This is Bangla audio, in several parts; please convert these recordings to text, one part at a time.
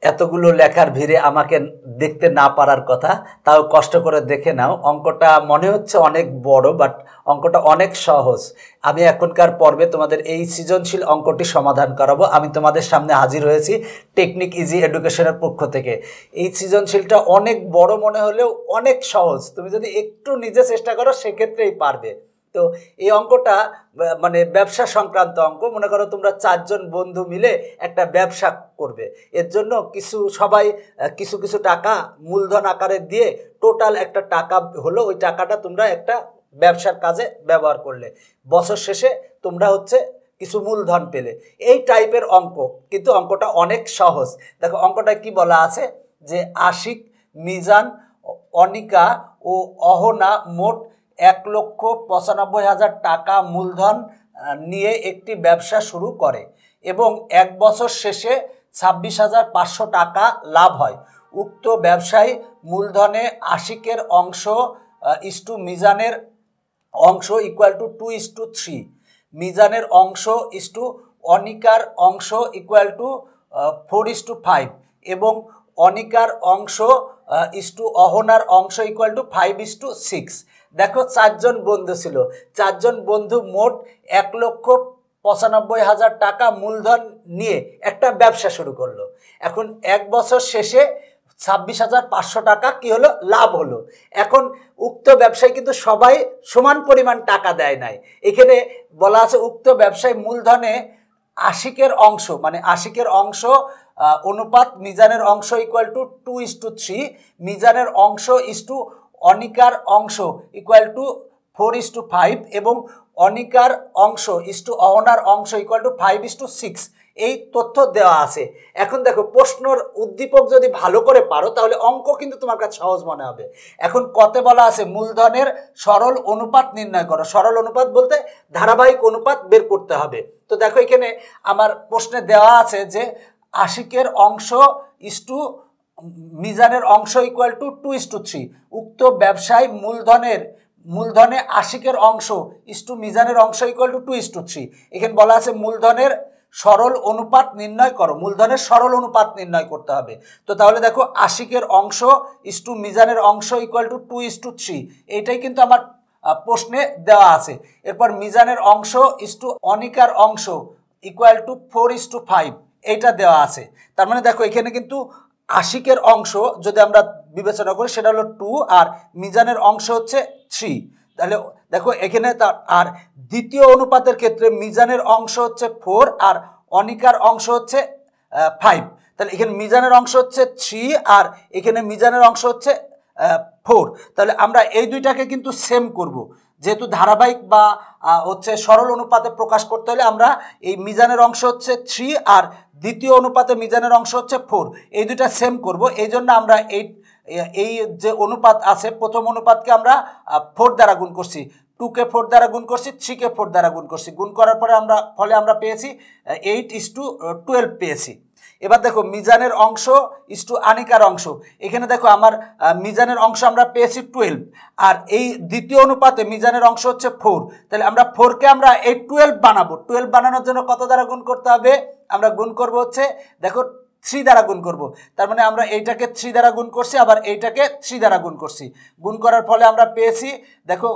এতগুলো লেখার ভিড়ে আমাকে দেখতে না পারার কথা, তাও কষ্ট করে দেখে নাও। অঙ্কটা মনে হচ্ছে অনেক বড়, বাট অঙ্কটা অনেক সহজ। আমি এখনকার পর্বে তোমাদের এই সৃজনশীল অঙ্কটি সমাধান করাবো। আমি তোমাদের সামনে হাজির হয়েছি টেকনিক ইজি এডুকেশনের পক্ষ থেকে। এই সৃজনশীলটা অনেক বড় মনে হলেও অনেক সহজ। তুমি যদি একটু নিজে চেষ্টা করো সেক্ষেত্রেই পারবে। তো এই অঙ্কটা মানে ব্যবসা সংক্রান্ত অঙ্ক। মনে করো তোমরা 4 জন বন্ধু মিলে একটা ব্যবসা করবে। এর জন্য সবাই কিছু কিছু টাকা মূলধন আকারে দিয়ে টোটাল একটা টাকা হলো। ওই টাকাটা তোমরা একটা ব্যবসার কাজে ব্যবহার করলে, বছর শেষে তোমরা কিছু মূলধন পেলে। এই টাইপের অঙ্ক, কিন্তু অঙ্কটা অনেক সহজ। দেখো অঙ্কটা কি বলা আছে যে আশিক, মিজান, অনিকা ও অহনা মোট 1,95,000 টাকা মূলধন নিয়ে একটি ব্যবসা শুরু করে এবং 1 বছর শেষে 26,500 টাকা লাভ হয়। উক্ত ব্যবসায় মূলধনে আশিকের অংশ ইস্টু মিজানের অংশ ইকুয়াল টু 2:3, মিজানের অংশ ইস্টু অনিকার অংশ ইকুয়াল টু 4:5 এবং অনিকার অংশ ইস্টু অহনার অংশ ইকুয়াল টু 5:6। দেখো 4 জন বন্ধু ছিল। 4 জন বন্ধু মোট 1,95,000 টাকা মূলধন নিয়ে একটা ব্যবসা শুরু করলো। এখন 1 বছর শেষে 26,500 টাকা কি হলো, লাভ হলো। এখন উক্ত ব্যবসায় কিন্তু সবাই সমান পরিমাণ টাকা দেয় নাই। এখানে বলা আছে উক্ত ব্যবসায় মূলধনে আশিকের অংশ, মানে আশিকের অংশ অনুপাত মিজানের অংশ ইকুয়াল টু 2:3, মিজানের অংশ ইস্টু অনিকার অংশ ইকুয়াল টু 4:5 এবং অনিকার অংশ ইস্টু অহনার অংশ ইকুয়াল টু 5:6। এই তথ্য দেওয়া আছে। এখন দেখো প্রশ্নর উদ্দীপক যদি ভালো করে পারো তাহলে অঙ্ক কিন্তু তোমার কাছে সহজ মনে হবে। এখন কতে বলা আছে মূলধনের সরল অনুপাত নির্ণয় করো। সরল অনুপাত বলতে ধারাবাহিক অনুপাত বের করতে হবে। তো দেখো এখানে আমার প্রশ্নে দেওয়া আছে যে আশিকের অংশ ইস্টু মিজানের অংশ ইকুয়াল টু 2:3। উক্ত ব্যবসায় মূলধনে আশিকের অংশ ইস্টু মিজানের অংশ ইকুয়াল টু 2:3। এখানে বলা আছে মূলধনের সরল অনুপাত নির্ণয় করো। মূলধনের সরল অনুপাত নির্ণয় করতে হবে। তো তাহলে দেখো আশিকের অংশ ইস্টু মিজানের অংশ ইকুয়াল টু 2:3, এইটাই কিন্তু আমার প্রশ্নে দেওয়া আছে। এরপর মিজানের অংশ ইস্টু অনিকার অংশ ইকুয়াল টু 4:5, এইটা দেওয়া আছে। তার মানে দেখো এখানে কিন্তু আশিকের অংশ যদি আমরা বিবেচনা করি সেটা হলো 2 আর মিজানের অংশ হচ্ছে 3। তাহলে দেখো এখানে আর দ্বিতীয় অনুপাতের ক্ষেত্রে মিজানের অংশ হচ্ছে 4 আর অনিকার অংশ হচ্ছে 5। তাহলে এখানে মিজানের অংশ হচ্ছে 3 আর এখানে মিজানের অংশ হচ্ছে 4। তাহলে আমরা এই দুইটাকে কিন্তু সেম করব। যেহেতু ধারাবাহিক বা সরল অনুপাতে প্রকাশ করতে হলে আমরা এই মিজানের অংশ হচ্ছে 3 আর দ্বিতীয় অনুপাতে মিজানের অংশ হচ্ছে 4, এই দুইটা সেম করব। এই জন্য আমরা এই যে অনুপাত আছে প্রথম অনুপাতকে আমরা 4 দ্বারা গুণ করছি, 2কে 4 দ্বারা গুণ করছি, 3কে 4 দ্বারা গুণ করছি। গুণ করার পরে আমরা পেয়েছি 8:12 পেয়েছি। এবার দেখো মিজানের অংশ ইস্টু আনিকার অংশ। এখানে দেখো আমার মিজানের অংশ আমরা পেয়েছি 12 আর এই দ্বিতীয় অনুপাতে মিজানের অংশ হচ্ছে 4। তাহলে আমরা 4কে আমরা এই 12 বানাবো। 12 বানানোর জন্য কত দ্বারা গুণ করতে হবে? আমরা গুণ করব দেখো 3 দ্বারা গুণ করব। তার মানে আমরা এইটাকে 3 দ্বারা গুণ করছি, আবার এইটাকে 3 দ্বারা গুণ করছি। গুণ করার ফলে আমরা পেয়েছি, দেখো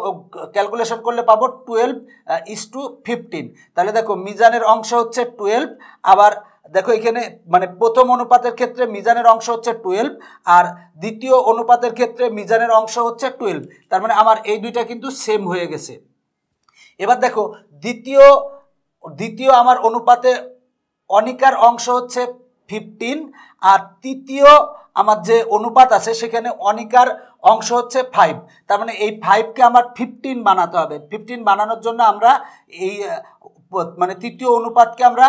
ক্যালকুলেশন করলে পাবো 12:15। তাহলে দেখো মিজানের অংশ হচ্ছে 12, আবার দেখো এখানে মানে প্রথম অনুপাতের ক্ষেত্রে মিজানের অংশ হচ্ছে 12 আর দ্বিতীয় অনুপাতের ক্ষেত্রে মিজানের অংশ হচ্ছে 12। তার মানে আমার এই দুইটা কিন্তু সেম হয়ে গেছে। এবার দেখো দ্বিতীয় আমার অনুপাতে অনিকার অংশ হচ্ছে 15 আর তৃতীয় আমার যে অনুপাত আছে সেখানে অনিকার অংশ হচ্ছে 5। তার মানে এই 5কে আমার 15 বানাতে হবে। 15 বানানোর জন্য আমরা এই মানে তৃতীয় অনুপাতকে আমরা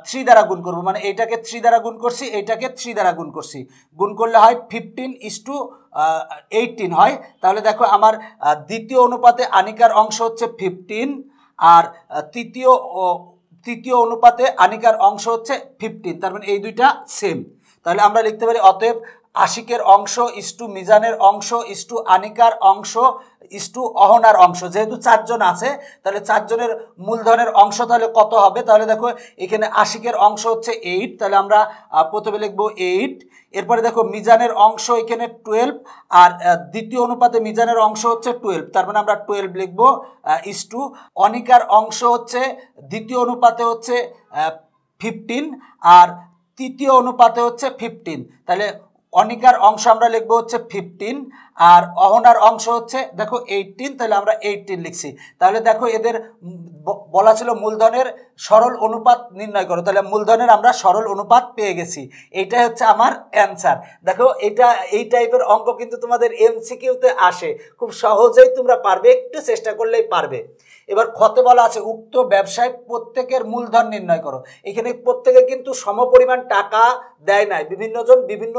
3 দ্বারা গুণ করব। মানে এইটাকে 3 দ্বারা গুণ করছি, এইটাকে 3 দ্বারা গুণ করছি। গুণ করলে হয় 15:18 হয়। তাহলে দেখো আমার দ্বিতীয় অনুপাতে আনিকার অংশ হচ্ছে 15 আর তৃতীয় অনুপাতে আনিকার অংশ হচ্ছে 15। তার মানে এই দুইটা সেম। তাহলে আমরা লিখতে পারি অতএব আশিকের অংশ ইস্টু মিজানের অংশ ইস্টু আনিকার অংশ ইস্টু অহনার অংশ। যেহেতু 4 জন আছে তাহলে 4 জনের মূলধনের অংশ তাহলে কত হবে? তাহলে দেখো এখানে আশিকের অংশ হচ্ছে 8, তাহলে আমরা প্রথমে লিখবো 8। এরপরে দেখো মিজানের অংশ এখানে 12, আর দ্বিতীয় অনুপাতে মিজানের অংশ হচ্ছে 12, তার মানে আমরা 12 লিখবো ইস্টু অনিকার অংশ হচ্ছে দ্বিতীয় অনুপাতে হচ্ছে 15, আর তৃতীয় অনুপাতে হচ্ছে 15। তাহলে অনিকার অংশ আমরা লিখবো হচ্ছে 15, আর অহনার অংশ হচ্ছে দেখো 18, তাহলে আমরা 18 লিখছি। তাহলে দেখো এদের বলা ছিল মূলধনের সরল অনুপাত নির্ণয় করো, তাহলে মূলধনের আমরা সরল অনুপাত পেয়ে গেছি। এইটাই হচ্ছে আমার অ্যান্সার। দেখো এই টাইপের অঙ্ক কিন্তু তোমাদের এমসিকিউতে আসে, খুব সহজেই তোমরা পারবে, একটু চেষ্টা করলেই পারবে। এবার খতে বলা আছে উক্ত ব্যবসায় প্রত্যেকের মূলধন নির্ণয় করো। এখানে প্রত্যেকে কিন্তু সমপরিমাণ টাকা দেয় নাই, বিভিন্ন জন বিভিন্ন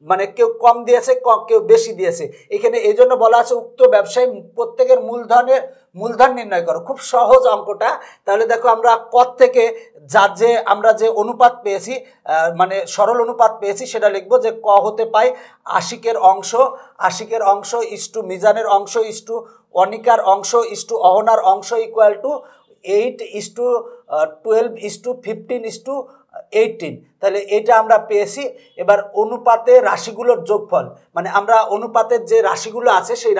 মানে কেউ কম দিয়েছে কেউ বেশি দিয়েছে। এখানে এই জন্য বলা আছে উক্ত ব্যবসায় প্রত্যেকের মূলধন নির্ণয় করো। খুব সহজ অঙ্কটা। তাহলে দেখো আমরা কত থেকে আমরা যে অনুপাত পেয়েছি মানে সরল অনুপাত পেয়েছি সেটা লিখবো যে ক হতে পাই আশিকের অংশ ইস্টু মিজানের অংশ ইস্টু অনিকার অংশ ইস্টু অহনার অংশ ইকুয়াল টু 8:12:15:18। তাহলে এটা আমরা পেয়েছি। এবার অনুপাতে রাশিগুলোর যোগফল, মানে আমরা অনুপাতের যে রাশিগুলো আছে সেই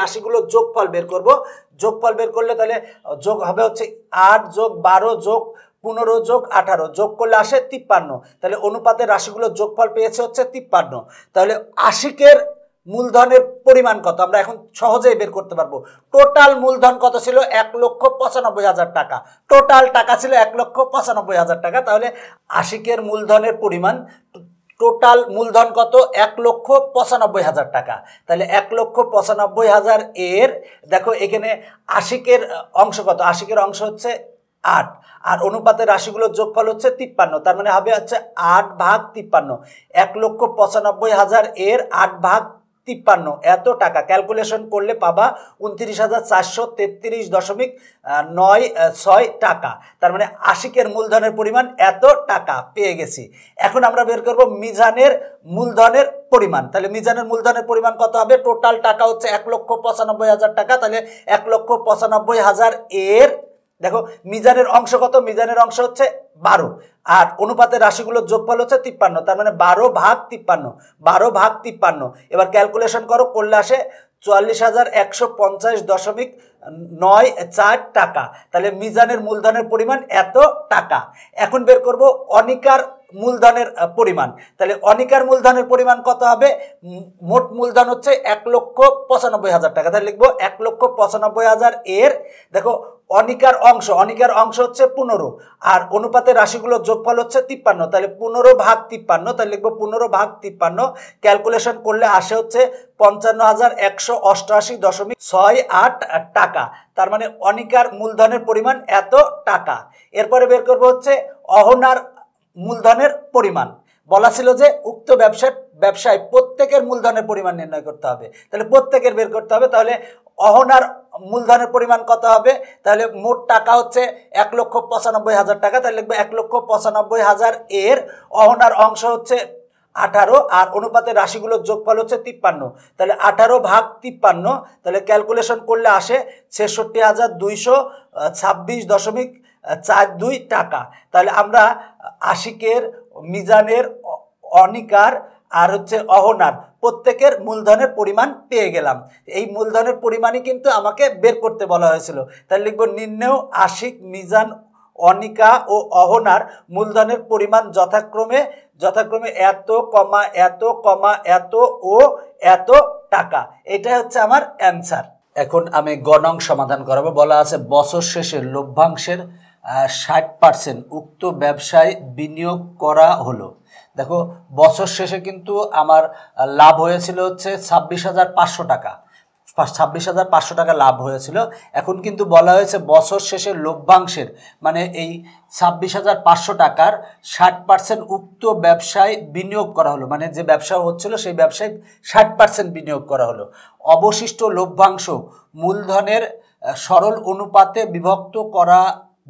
যোগফল বের করব। যোগফল বের করলে তাহলে যোগ হবে হচ্ছে 8 + 12 + 15 + 18, যোগ করলে আসে 53। তাহলে অনুপাতের রাশিগুলোর যোগফল পেয়েছে হচ্ছে 53। তাহলে আশিকের মূলধনের পরিমাণ কত আমরা এখন সহজেই বের করতে পারবো। টোটাল মূলধন কত ছিল? 1,95,000 টাকা। টোটাল টাকা ছিল 1,95,000 টাকা। তাহলে আশিকের মূলধনের পরিমাণ টোটাল মূলধন কত? 1,95,000 টাকা। তাহলে 1,95,000 এর দেখো এখানে আশিকের অংশ কত? আশিকের অংশ হচ্ছে 8, আর অনুপাতের রাশিগুলোর যোগফল হচ্ছে 53, তার মানে হবে হচ্ছে 8/53। 1,95,000 এর 8/53 এত টাকা ক্যালকুলেশন করলে পাবা 29,433.96 টাকা। তার মানে আশিকের মূলধনের পরিমাণ এত টাকা পেয়ে গেছি। এখন আমরা বের করব মিজানের মূলধনের পরিমাণ। তাহলে মিজানের মূলধনের পরিমাণ কত হবে? টোটাল টাকা হচ্ছে 1,95,000 টাকা। তাহলে 1,95,000 এর দেখো মিজানের অংশ কত? মিজানের অংশ হচ্ছে 12, আর অনুপাতের রাশিগুলোর যোগফল হচ্ছে 53, তার মানে 12/53। এবার ক্যালকুলেশন করলে আসে 44,150.94 টাকা। তাহলে মিজানের মূলধনের পরিমাণ এত টাকা। এখন বের করব অনিকার মূলধনের পরিমাণ। তাহলে অনিকার মূলধনের পরিমাণ কত হবে? মোট মূলধন হচ্ছে 1,95,000 টাকা। তাহলে লিখবো 1,95,000 এর দেখো অনিকার অংশ হচ্ছে 15, আর অনুপাতের রাশিগুলোর যোগফল হচ্ছে 53, তাহলে 15/53। তাহলে লিখবো 15/53। ক্যালকুলেশন করলে আসে হচ্ছে 55,188.68 টাকা। তার মানে অনিকার মূলধনের পরিমাণ এত টাকা। এরপরে বের করবো হচ্ছে অহনার মূলধনের পরিমাণ। বলা ছিল যে উক্ত ব্যবসায় প্রত্যেকের মূলধনের পরিমাণ নির্ণয় করতে হবে। তাহলে প্রত্যেকের বের করতে হবে। তাহলে অহনার মূলধনের পরিমাণ কত হবে? তাহলে মোট টাকা হচ্ছে 1,95,000 টাকা। তাহলে লিখবো 1,95,000 এর অহনার অংশ হচ্ছে 18, আর অনুপাতের রাশিগুলোর যোগফল হচ্ছে 53, তাহলে 18/53। তাহলে ক্যালকুলেশন করলে আসে 66,226.42 টাকা। তাহলে আমরা আশিকের, মিজানের, অনিকার আর হচ্ছে অহনার প্রত্যেকের মূলধনের পরিমাণ পেয়ে গেলাম। এই মূলধনের পরিমাণই কিন্তু আমাকে বের করতে বলা হয়েছিল। তাহলে লিখবো নির্ণেয় আশিক, মিজান, অনিকা ও অহনার মূলধনের পরিমাণ যথাক্রমে এত কমা এত কমা এত ও এত টাকা। এটা হচ্ছে আমার অ্যান্সার। এখন আমি গণং সমাধান করাবো। বলা আছে বছর শেষে লভ্যাংশের 60% উক্ত ব্যবসায় বিনিয়োগ করা হলো। দেখো বছর শেষে কিন্তু আমার লাভ হয়েছিল হচ্ছে 26,500 টাকা। 26,500 টাকা লাভ হয়েছিল। এখন কিন্তু বলা হয়েছে বছর শেষে লভ্যাংশের মানে এই 26,500 টাকার 60% উক্ত ব্যবসায় বিনিয়োগ করা হলো, মানে যে ব্যবসা হচ্ছিল সেই ব্যবসায় 60% বিনিয়োগ করা হলো। অবশিষ্ট লভ্যাংশ মূলধনের সরল অনুপাতে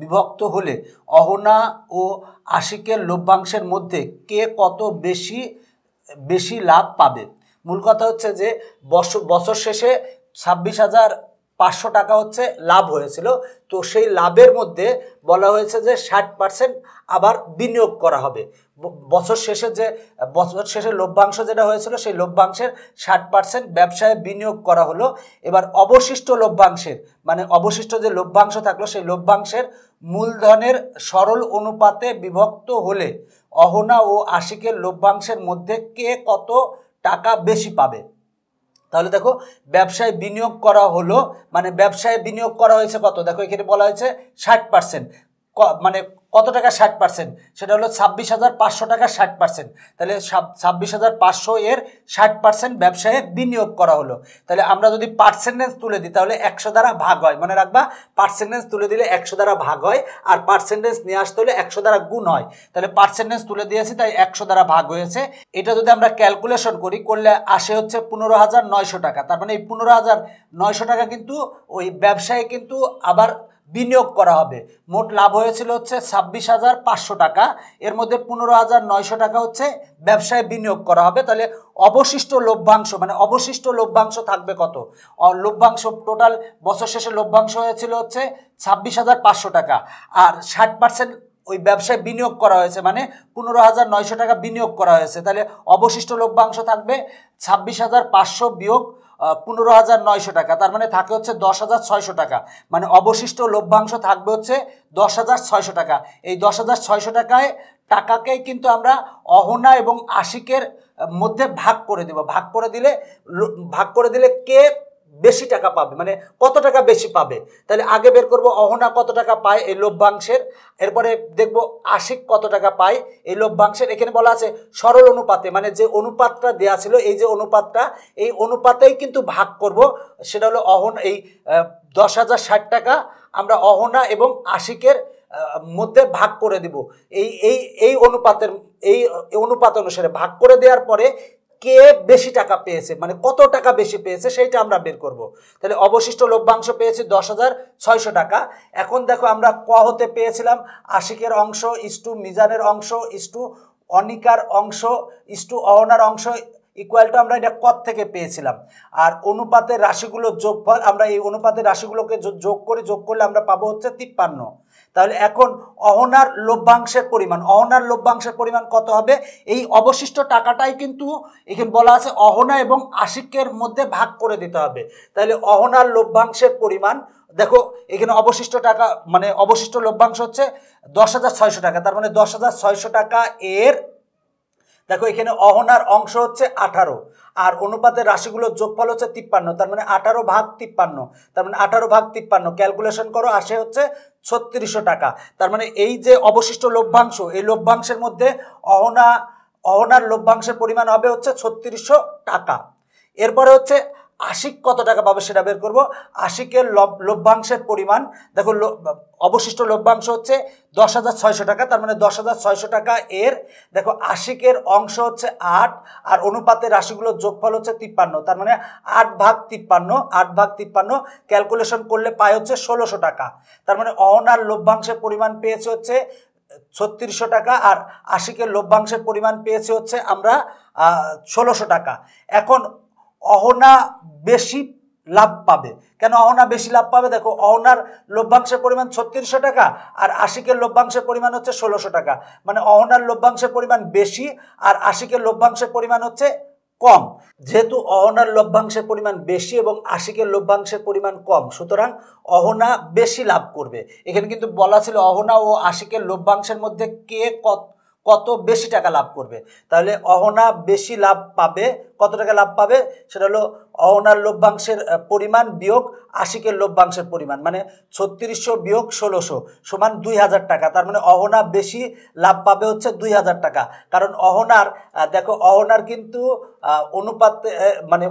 বিভক্ত হলে অহনা ও আশিকের লভ্যাংশের মধ্যে কে কত বেশি লাভ পাবে? মূল কথা হচ্ছে যে বছর শেষে 26,500 টাকা হচ্ছে লাভ হয়েছিল। তো সেই লাভের মধ্যে বলা হয়েছে যে 60% আবার বিনিয়োগ করা হবে। বছর শেষে লভ্যাংশ যেটা হয়েছিল সেই লভ্যাংশের 60% ব্যবসায় বিনিয়োগ করা হলো। এবার অবশিষ্ট লভ্যাংশের মানে অবশিষ্ট যে লভ্যাংশ থাকলো সেই লভ্যাংশের মূলধনের সরল অনুপাতে বিভক্ত হলে অহনা ও আশিকের লভ্যাংশের মধ্যে কে কত টাকা বেশি পাবে। তাহলে দেখো ব্যবসায় বিনিয়োগ করা হলো মানে ব্যবসায় বিনিয়োগ করা হয়েছে কত, দেখো এখানে বলা হয়েছে 60%, মানে কত টাকা 60%, সেটা হলো 26,500 টাকা 60%। তাহলে 26,500 এর 60% ব্যবসায় বিনিয়োগ করা হলো। তাহলে আমরা যদি পার্সেন্টেজ তুলে দিই তাহলে 100 দ্বারা ভাগ হয়, মনে রাখবা পার্সেন্টেজ তুলে দিলে 100 দ্বারা ভাগ হয়, আর পার্সেন্টেজ নিয়ে আসতে হলে 100 দ্বারা গুণ হয়। তাহলে পার্সেন্টেজ তুলে দিয়েছি তাই 100 দ্বারা ভাগ হয়েছে। এটা যদি আমরা ক্যালকুলেশন করলে আসে হচ্ছে 15,900 টাকা। তার মানে এই 15,900 টাকা কিন্তু ওই ব্যবসায় কিন্তু আবার বিনিয়োগ করা হবে। মোট লাভ হয়েছিল হচ্ছে 26,500 টাকা, এর মধ্যে 15,900 টাকা হচ্ছে ব্যবসায় বিনিয়োগ করা হবে। তাহলে অবশিষ্ট লভ্যাংশ মানে অবশিষ্ট লভ্যাংশ থাকবে কত, লভ্যাংশ টোটাল বছর শেষে লভ্যাংশ হয়েছিল হচ্ছে 26,500 টাকা, আর 60% ওই ব্যবসায় বিনিয়োগ করা হয়েছে মানে 15,900 টাকা বিনিয়োগ করা হয়েছে। তাহলে অবশিষ্ট লভ্যাংশ থাকবে 26,500 বিয়োগ 15,900 টাকা, তার মানে থাকে হচ্ছে 10,600 টাকা। মানে অবশিষ্ট লভ্যাংশ থাকবে হচ্ছে 10,600 টাকা। এই 10,600 টাকাকেই কিন্তু আমরা অহনা এবং আশিকের মধ্যে ভাগ করে দেব। ভাগ করে দিলে কে বেশি টাকা পাবে মানে কত টাকা বেশি পাবে। তাহলে আগে বের করব অহনা কত টাকা পায় এই লভ্যাংশের, এরপরে দেখব আশিক কত টাকা পায় এই লভ্যাংশের। এখানে বলা আছে সরল অনুপাতে, মানে যে অনুপাতটা দেয়া ছিল এই যে অনুপাতটা, এই অনুপাতেই কিন্তু ভাগ করব। সেটা হলো এই 10,060 টাকা আমরা অহনা এবং আশিকের মধ্যে ভাগ করে দিব। এই অনুপাত অনুসারে ভাগ করে দেওয়ার পরে কে বেশি টাকা পেয়েছে মানে কত টাকা বেশি পেয়েছে সেইটা আমরা বের করব। তাহলে অবশিষ্ট লভ্যাংশ পেয়েছি 10,600 টাকা। এখন দেখো আমরা ক হতে পেয়েছিলাম আশিকের অংশ ইস্টু মিজানের অংশ ইস্টু অনিকার অংশ ইস্টু অহনার অংশ ইকুয়াল টু আমরা এটা কত থেকে পেয়েছিলাম। আর অনুপাতের রাশিগুলোর যোগফল আমরা এই অনুপাতের রাশিগুলোকে যোগ করলে আমরা পাবো হচ্ছে 53। তাহলে এখন অহনার লভ্যাংশের পরিমাণ কত হবে, এই অবশিষ্ট টাকাটাই কিন্তু এখানে বলা আছে অহনা এবং আশিকের মধ্যে ভাগ করে দিতে হবে। তাহলে অহনার লভ্যাংশের পরিমাণ দেখো এখানে অবশিষ্ট টাকা মানে অবশিষ্ট লভ্যাংশ হচ্ছে 10,600 টাকা, তার মানে 10,600 টাকা এর দেখো এখানে অহনার অংশ হচ্ছে 18 আর অনুপাতের রাশিগুলোর যোগফল হচ্ছে 53, তার মানে 18 ভাগ 53, তার মানে 18 ভাগ 53 ক্যালকুলেশন করো আসে হচ্ছে 3600 টাকা। তার মানে এই যে অবশিষ্ট লভ্যাংশ এই লভ্যাংশের মধ্যে অহনার লভ্যাংশের পরিমাণ হবে হচ্ছে 3600 টাকা। এরপরে হচ্ছে আশিক কত টাকা পাবে সেটা বের করব। আশিকের লভ্যাংশের পরিমাণ দেখো অবশিষ্ট লভ্যাংশ হচ্ছে 10,600 টাকা, তার মানে 10,600 টাকা এর দেখো আশিকের অংশ হচ্ছে 8 আর অনুপাতের রাশিগুলোর যোগফল হচ্ছে 53, তার মানে 8 ভাগ 53 ক্যালকুলেশন করলে পায় হচ্ছে 1600 টাকা। তার মানে অহনার লভ্যাংশের পরিমাণ পেয়েছে হচ্ছে 3600 টাকা আর আশিকের লভ্যাংশের পরিমাণ পেয়েছে হচ্ছে আমরা 1600 টাকা। এখন অহনা বেশি লাভ পাবে কেন, অহনা বেশি লাভ পাবে দেখো অহনার লভ্যাংশের পরিমাণ 3600 টাকা আর আশিকের লভ্যাংশের পরিমাণ হচ্ছে 1600 টাকা, মানে অহনার লভ্যাংশের পরিমাণ বেশি আর আশিকের লভ্যাংশের পরিমাণ হচ্ছে কম। যেহেতু অহনার লভ্যাংশের পরিমাণ বেশি এবং আশিকের লভ্যাংশের পরিমাণ কম সুতরাং অহনা বেশি লাভ করবে। এখানে কিন্তু বলা ছিল অহনা ও আশিকের লভ্যাংশের মধ্যে কে কত বেশি টাকা লাভ করবে। তাহলে অহনা বেশি লাভ পাবে, কত টাকা লাভ পাবে সেটা হলো অহনার লভ্যাংশের পরিমাণ বিয়োগ আশিকের লভ্যাংশের পরিমাণ, মানে 3600 বিয়োগ 1600 সমান 2000 টাকা। তার মানে অহনা বেশি লাভ পাবে হচ্ছে 2000 টাকা, কারণ অহনার দেখো অহনার কিন্তু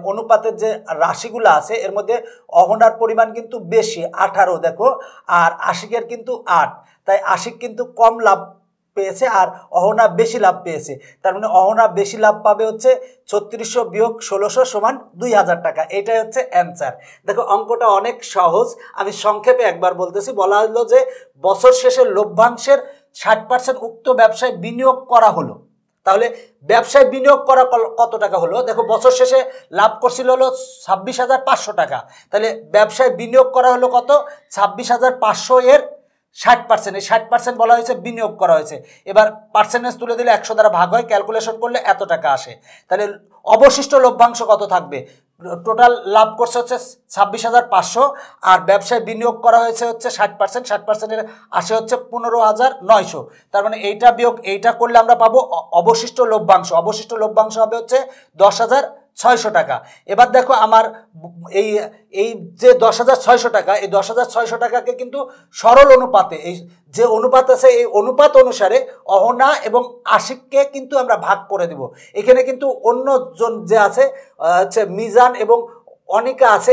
অনুপাতের যে রাশিগুলো আছে এর মধ্যে অহনার পরিমাণ কিন্তু বেশি 18 দেখো আর আশিকের কিন্তু 8, তাই আশিক কিন্তু কম লাভ পেয়েছে আর অহনা বেশি লাভ পেয়েছে। তার মানে অহনা বেশি লাভ পাবে হচ্ছে 3600 বিয়োগ 1600 সমান 2000 টাকা। এটাই হচ্ছে অ্যান্সার। দেখো অঙ্কটা অনেক সহজ, আমি সংক্ষেপে একবার বলতেছি। বলা হলো যে বছর শেষে লভ্যাংশের 60% উক্ত ব্যবসায় বিনিয়োগ করা হলো, তাহলে ব্যবসায় বিনিয়োগ করা কত টাকা হলো? দেখো বছর শেষে লাভ করছিল হলো 26,500 টাকা। তাহলে ব্যবসায় বিনিয়োগ করা হলো কত? 26,500 এর 60%। এই 60% বলা হয়েছে বিনিয়োগ করা হয়েছে। এবার পার্সেন্টেজ তুলে দিলে 100 দ্বারা ভাগ হয়, ক্যালকুলেশন করলে এত টাকা আসে। তাহলে অবশিষ্ট লভ্যাংশ কত থাকবে? টোটাল লাভ করছে হচ্ছে 26,500, আর ব্যবসায় বিনিয়োগ করা হয়েছে হচ্ছে 60%। 60%-এর আসে হচ্ছে 15,900। তার মানে এইটা বিয়োগ এইটা করলে আমরা পাবো অবশিষ্ট লভ্যাংশ। অবশিষ্ট লভ্যাংশ হবে হচ্ছে 10,600 টাকা। এবার দেখো আমার এই এই যে 10,600 টাকা, এই 10,600 টাকাকে কিন্তু সরল অনুপাতে, এই যে অনুপাত আছে এই অনুপাত অনুসারে অহনা এবং আশিককে কিন্তু আমরা ভাগ করে দেব। এখানে কিন্তু অন্যজন যে আছে হচ্ছে মিজান এবং অনিকা আছে,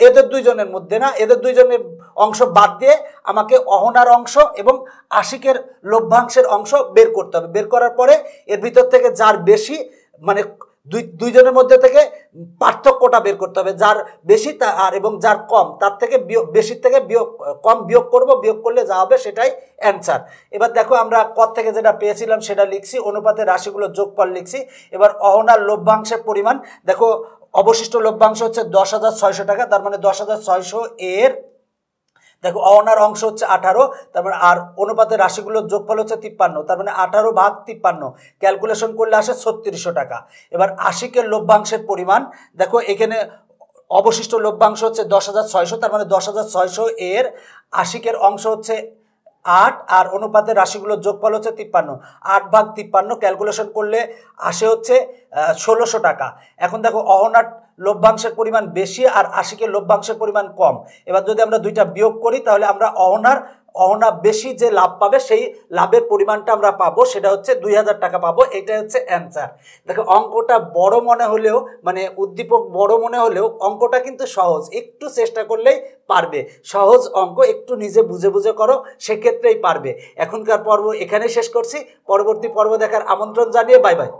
এদের দুইজনের মধ্যে না, এদের দুইজনের অংশ বাদ দিয়ে আমাকে অহনার অংশ এবং আশিকের লভ্যাংশের অংশ বের করতে হবে। বের করার পরে এর ভিতর থেকে যার বেশি, মানে দুইজনের মধ্যে থেকে পার্থক্যটা বের করতে হবে, যার বেশি আর এবং যার কম তার থেকে বেশির থেকে কম বিয়োগ করব। বিয়োগ করলে যা হবে সেটাই অ্যান্সার। এবার দেখো আমরা ক থেকে যেটা পেয়েছিলাম সেটা লিখছি, অনুপাতের রাশিগুলো যোগফল লিখছি। এবার অহনার লভ্যাংশের পরিমাণ দেখো, অবশিষ্ট লভ্যাংশ হচ্ছে 10,600 টাকা। তার মানে 10,600 এর দেখো অহনার অংশ হচ্ছে 18, তারপরে আর অনুপাতের রাশিগুলোর যোগফল হচ্ছে 53। তার মানে 18 ভাগ 53 ক্যালকুলেশন করলে আসে 3600 টাকা। এবার আশিকের লভ্যাংশের পরিমাণ দেখো, এখানে অবশিষ্ট লভ্যাংশ হচ্ছে 10,600, তার মানে 10,600 এর আশিকের অংশ হচ্ছে 8, আর অনুপাতের রাশিগুলোর যোগফল হচ্ছে 53। 8 ভাগ 53 ক্যালকুলেশন করলে আসে হচ্ছে 1600 টাকা। এখন দেখো অহনার লভ্যাংশের পরিমাণ বেশি আর আশিকের লভ্যাংশের পরিমাণ কম। এবার যদি আমরা দুইটা বিয়োগ করি তাহলে আমরা অহনা বেশি যে লাভ পাবে সেই লাভের পরিমাণটা আমরা পাবো, সেটা হচ্ছে 2,000 টাকা পাবো। এটাই হচ্ছে অ্যান্সার। দেখো অঙ্কটা বড় মনে হলেও, মানে উদ্দীপক বড় মনে হলেও অঙ্কটা কিন্তু সহজ, একটু চেষ্টা করলেই পারবে। সহজ অঙ্ক, একটু নিজে বুঝে বুঝে করো, সেক্ষেত্রেই পারবে। এখনকার পর্ব এখানেই শেষ করছি। পরবর্তী পর্ব দেখার আমন্ত্রণ জানিয়ে বাই বাই।